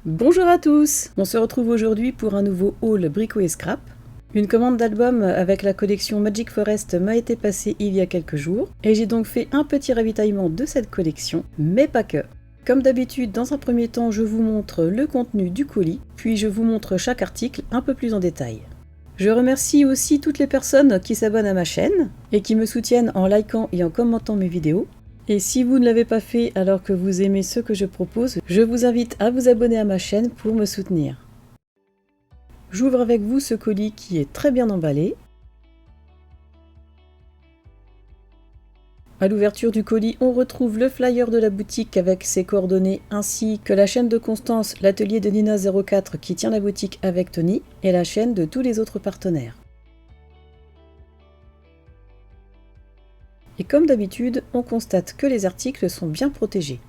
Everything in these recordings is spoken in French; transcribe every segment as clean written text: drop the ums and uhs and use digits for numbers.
Bonjour à tous! On se retrouve aujourd'hui pour un nouveau haul Brico et Scrap. Une commande d'album avec la collection Magic Forest m'a été passée il y a quelques jours et j'ai donc fait un petit ravitaillement de cette collection, mais pas que. Comme d'habitude, dans un premier temps, je vous montre le contenu du colis, puis je vous montre chaque article un peu plus en détail. Je remercie aussi toutes les personnes qui s'abonnent à ma chaîne et qui me soutiennent en likant et en commentant mes vidéos. Et si vous ne l'avez pas fait alors que vous aimez ce que je propose, je vous invite à vous abonner à ma chaîne pour me soutenir. J'ouvre avec vous ce colis qui est très bien emballé. À l'ouverture du colis, on retrouve le flyer de la boutique avec ses coordonnées ainsi que la chaîne de Constance, l'atelier de Nina04 qui tient la boutique avec Tony et la chaîne de tous les autres partenaires. Et comme d'habitude, on constate que les articles sont bien protégés.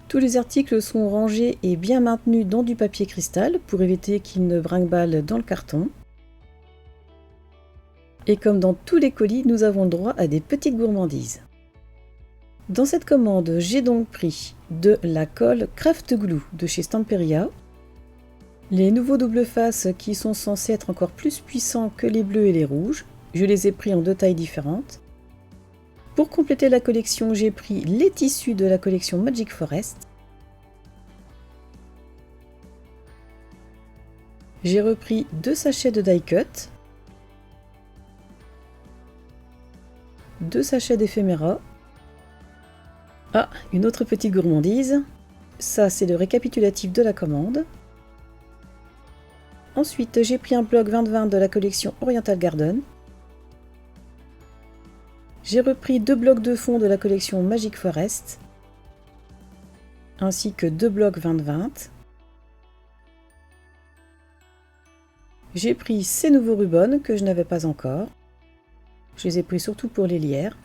Tous les articles sont rangés et bien maintenus dans du papier cristal pour éviter qu'ils ne brinque-ballent dans le carton. Et comme dans tous les colis, nous avons le droit à des petites gourmandises. Dans cette commande, j'ai donc pris de la colle Craft Glue de chez Stamperia, les nouveaux double face qui sont censés être encore plus puissants que les bleus et les rouges. Je les ai pris en deux tailles différentes. Pour compléter la collection, j'ai pris les tissus de la collection Magic Forest. J'ai repris 2 sachets de die cut, 2 sachets d'éphéméra. Ah, une autre petite gourmandise. Ça, c'est le récapitulatif de la commande. Ensuite, j'ai pris un bloc 20-20 de la collection Oriental Garden. J'ai repris 2 blocs de fond de la collection Magic Forest, ainsi que 2 blocs 20-20. J'ai pris ces nouveaux rubans que je n'avais pas encore. Je les ai pris surtout pour les lierres.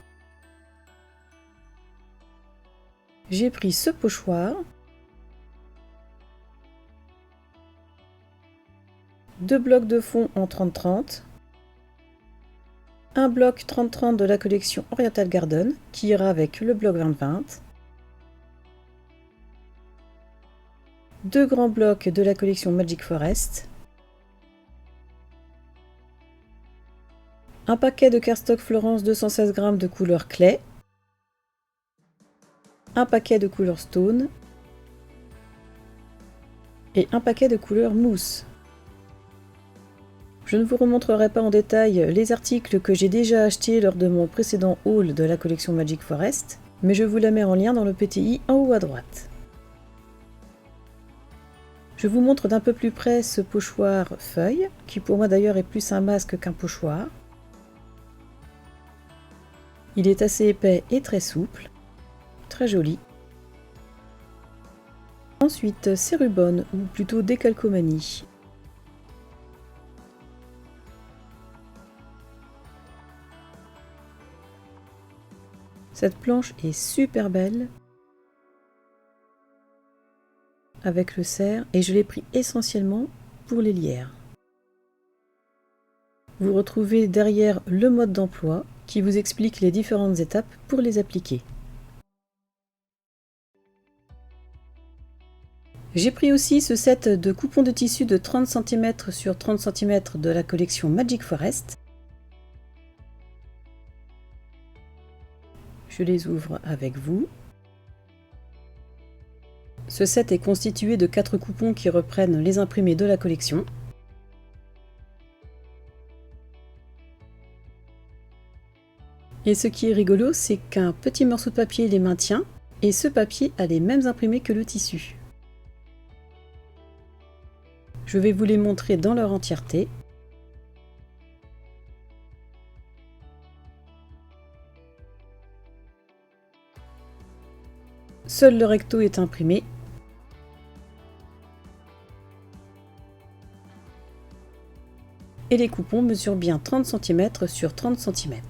J'ai pris ce pochoir. 2 blocs de fond en 30-30. Un bloc 30-30 de la collection Oriental Garden qui ira avec le bloc 20-20. 2 grands blocs de la collection Magic Forest. Un paquet de cardstock Florence 216 g de couleur clay. Un paquet de couleur stone. Et un paquet de couleur mousse. Je ne vous remontrerai pas en détail les articles que j'ai déjà achetés lors de mon précédent haul de la collection Magic Forest, mais je vous la mets en lien dans le petit i en haut à droite. Je vous montre d'un peu plus près ce pochoir feuille, qui pour moi d'ailleurs est plus un masque qu'un pochoir. Il est assez épais et très souple, très joli. Ensuite, ces rubans, ou plutôt des calcomanies. Cette planche est super belle, avec le cerf, et je l'ai pris essentiellement pour les lierres. Vous retrouvez derrière le mode d'emploi qui vous explique les différentes étapes pour les appliquer. J'ai pris aussi ce set de coupons de tissu de 30 cm sur 30 cm de la collection Magic Forest. Je les ouvre avec vous. Ce set est constitué de 4 coupons qui reprennent les imprimés de la collection. Et ce qui est rigolo, c'est qu'un petit morceau de papier les maintient, et ce papier a les mêmes imprimés que le tissu. Je vais vous les montrer dans leur entièreté. Seul le recto est imprimé. Et les coupons mesurent bien 30 cm sur 30 cm.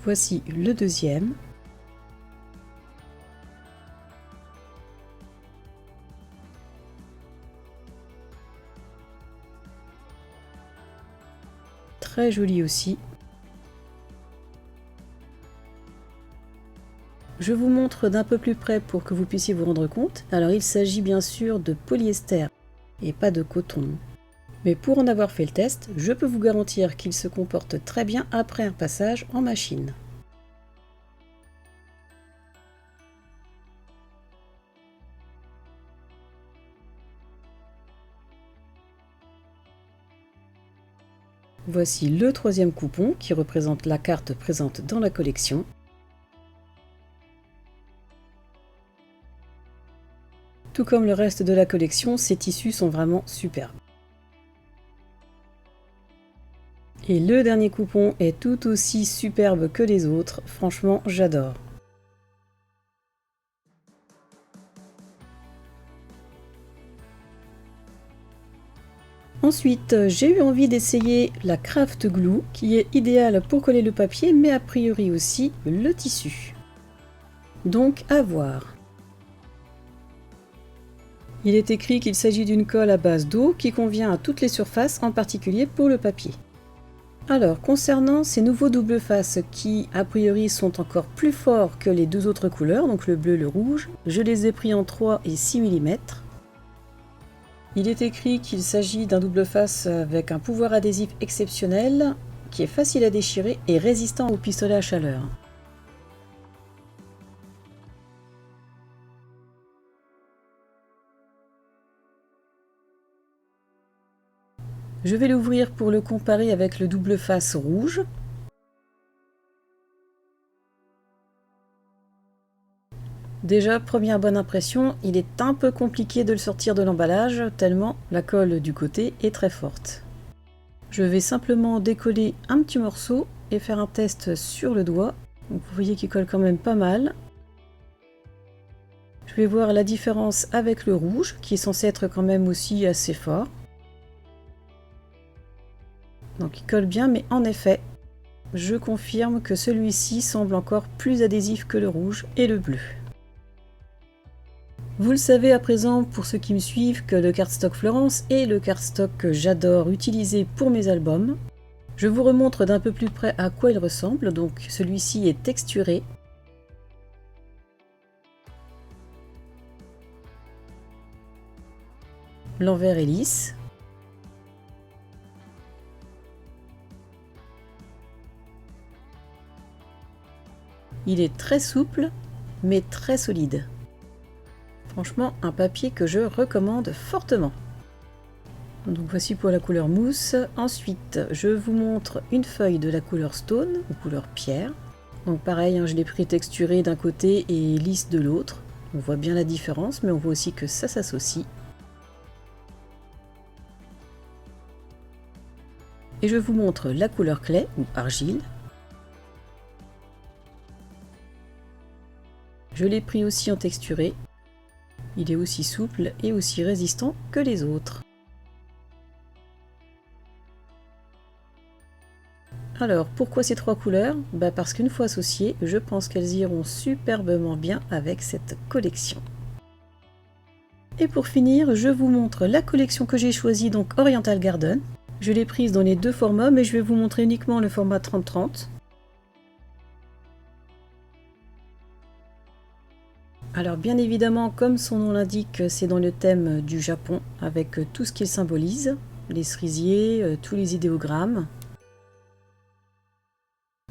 Voici le deuxième. très joli aussi. Je vous montre d'un peu plus près pour que vous puissiez vous rendre compte. Alors il s'agit bien sûr de polyester et pas de coton. Mais pour en avoir fait le test, je peux vous garantir qu'il se comporte très bien après un passage en machine. Voici le troisième coupon qui représente la carte présente dans la collection. Tout comme le reste de la collection, ces tissus sont vraiment superbes. Et le dernier coupon est tout aussi superbe que les autres, franchement j'adore. Ensuite, j'ai eu envie d'essayer la Craft Glue, qui est idéale pour coller le papier, mais a priori aussi le tissu. Donc à voir. Il est écrit qu'il s'agit d'une colle à base d'eau qui convient à toutes les surfaces, en particulier pour le papier. Alors, concernant ces nouveaux double faces qui, a priori, sont encore plus forts que les deux autres couleurs, donc le bleu et le rouge, je les ai pris en 3 et 6 mm. Il est écrit qu'il s'agit d'un double face avec un pouvoir adhésif exceptionnel, qui est facile à déchirer et résistant au pistolet à chaleur. Je vais l'ouvrir pour le comparer avec le double face rouge. Déjà, première bonne impression, il est un peu compliqué de le sortir de l'emballage, tellement la colle du côté est très forte. Je vais simplement décoller un petit morceau et faire un test sur le doigt. Donc, vous voyez qu'il colle quand même pas mal. Je vais voir la différence avec le rouge, qui est censé être quand même aussi assez fort. Donc il colle bien, mais en effet, je confirme que celui-ci semble encore plus adhésif que le rouge et le bleu. Vous le savez à présent, pour ceux qui me suivent, que le cardstock Florence est le cardstock que j'adore utiliser pour mes albums. Je vous remontre d'un peu plus près à quoi il ressemble. Donc celui-ci est texturé. L'envers est lisse. Il est très souple, mais très solide. Franchement, un papier que je recommande fortement. Donc voici pour la couleur mousse. Ensuite, je vous montre une feuille de la couleur stone, ou couleur pierre. Donc pareil, je l'ai pris texturé d'un côté et lisse de l'autre. On voit bien la différence, mais on voit aussi que ça s'associe. Et je vous montre la couleur clay, ou argile. Je l'ai pris aussi en texturé. Il est aussi souple et aussi résistant que les autres. Alors, pourquoi ces trois couleurs? Parce qu'une fois associées, je pense qu'elles iront superbement bien avec cette collection. Et pour finir, je vous montre la collection que j'ai choisie, donc Oriental Garden. Je l'ai prise dans les deux formats, mais je vais vous montrer uniquement le format 30-30. Alors bien évidemment, comme son nom l'indique, c'est dans le thème du Japon, avec tout ce qu'il symbolise, les cerisiers, tous les idéogrammes,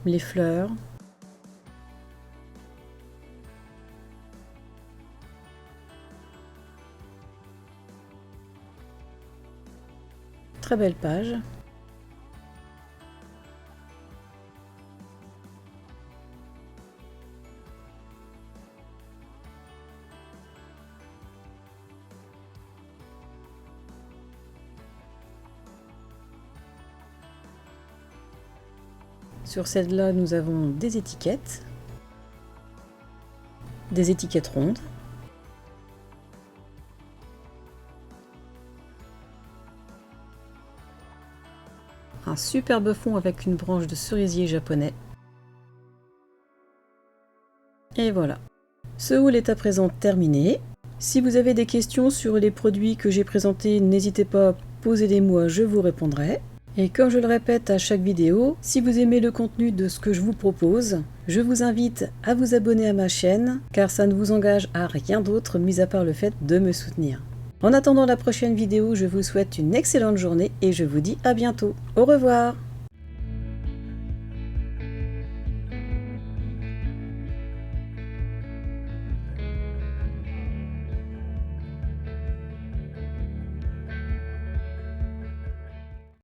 les fleurs. Très belle page. Sur celle-là, nous avons des étiquettes rondes, un superbe fond avec une branche de cerisier japonais, et voilà. Ce haul est à présent terminé. Si vous avez des questions sur les produits que j'ai présentés, n'hésitez pas à poser les moi, je vous répondrai. Et comme je le répète à chaque vidéo, si vous aimez le contenu de ce que je vous propose, je vous invite à vous abonner à ma chaîne, car ça ne vous engage à rien d'autre mis à part le fait de me soutenir. En attendant la prochaine vidéo, je vous souhaite une excellente journée et je vous dis à bientôt. Au revoir!